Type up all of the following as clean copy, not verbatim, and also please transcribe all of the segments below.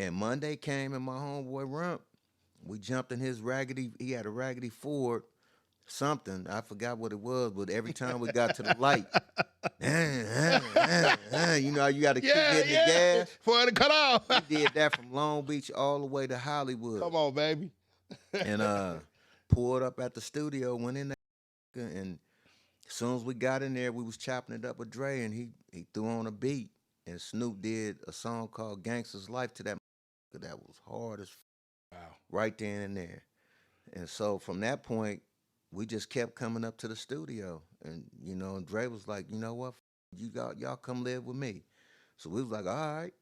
And Monday came and my homeboy Rump, we jumped in his raggedy, he had a raggedy Ford, something, I forgot what it was, but every time we got to the light, you know, you got to keep Yeah, hitting the yeah. gas. For it to cut off. We did that from Long Beach all the way to Hollywood. Come on, baby. And pulled up at the studio, went in there, and as soon as we got in there, we was chopping it up with Dre, and he threw on a beat, and Snoop did a song called "Gangsta's Life" to that was hard as Wow. right then and there. And so from that point, we just kept coming up to the studio, and you know, and Dre was like, you know what, you got y'all come live with me. So we was like, all right,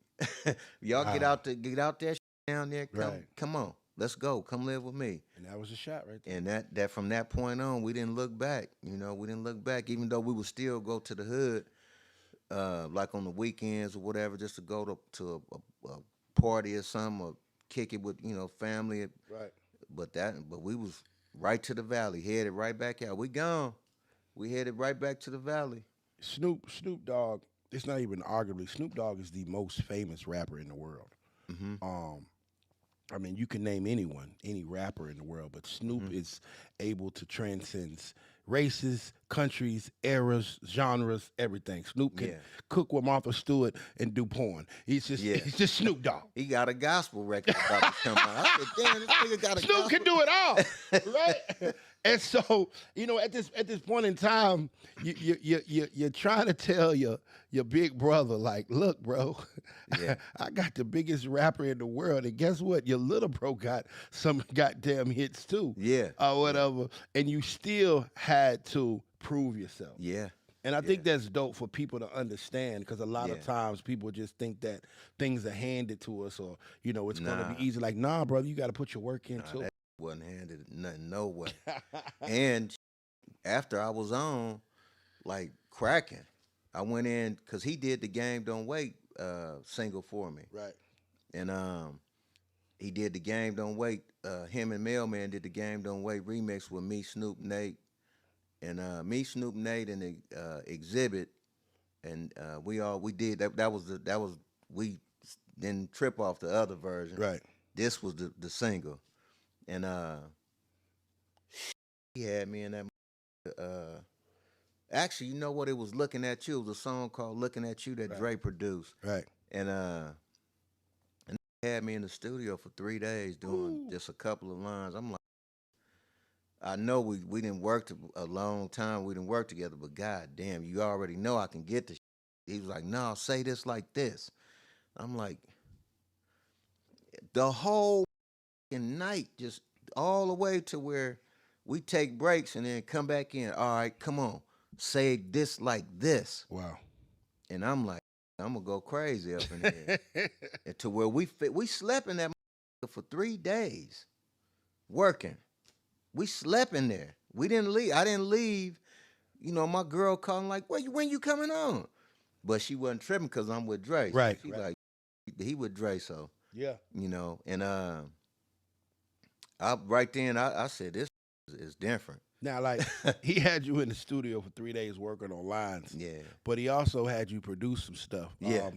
y'all Wow. get out there down there, Right. come on, let's go, come live with me. And that was a shot right there. And that from that point on, we didn't look back. You know, we didn't look back, even though we would still go to the hood, like on the weekends or whatever, just to go to a party or something, or kick it with family. Right. But we was right to the valley, headed right back out. We gone. We headed right back to the valley. Snoop Dogg, it's not even arguably, Snoop Dogg is the most famous rapper in the world. Hmm. I mean, you can name anyone, any rapper in the world, but Snoop Hmm. is able to transcend races, countries, eras, genres, everything. Snoop can Yeah. cook with Martha Stewart and do porn. He's just Yeah. he's just Snoop Dogg. He got a gospel record about to come out. I said, damn, this nigga got a Snoop gospel. can do it all, right? And so, at this point in time, you're trying to tell your big brother, like, look, bro, Yeah. I got the biggest rapper in the world, and guess what? Your little bro got some goddamn hits too, Yeah. or whatever, and you still had to prove yourself. Yeah. And I Yeah. think that's dope for people to understand, because a lot of Yeah. times people just think that things are handed to us, or it's going to Nah. be easy. Like, nah, brother, you got to put your work in Nah, too. that wasn't handed nothing, no way. And after I was on, like cracking, I went in because he did the Game Don't Wait single for me, Right. and he did the Game Don't Wait. Him and Mailman did the Game Don't Wait remix with me, Snoop, Nate, and me, Snoop, Nate, and Exhibit, and we did that. That was we didn't trip off the other version. Right. This was the single, and he had me in that. Actually, you know what? It was "Looking at You." It was a song called "Looking at You" that Right. Dre produced, Right. and he had me in the studio for 3 days doing Ooh. just a couple of lines. I'm like, I know we didn't work a long time. We didn't work together, but god damn, you already know I can get the. He was like, "No, say this like this." I'm like, the whole night, just all the way to where we take breaks and then come back in. All right, come on, say this like this. Wow. And I'm like, I'm gonna go crazy up in here. And to where we slept in that for 3 days working. We slept in there. We didn't leave. I didn't leave. My girl calling like, when you coming on? But she wasn't tripping because I'm with Dre. So Right. she Right. like, he with Dre, so Yeah. and I right then I said this is different. Now, like, he had you in the studio for 3 days working on lines, Yeah. but he also had you produce some stuff. Yeah.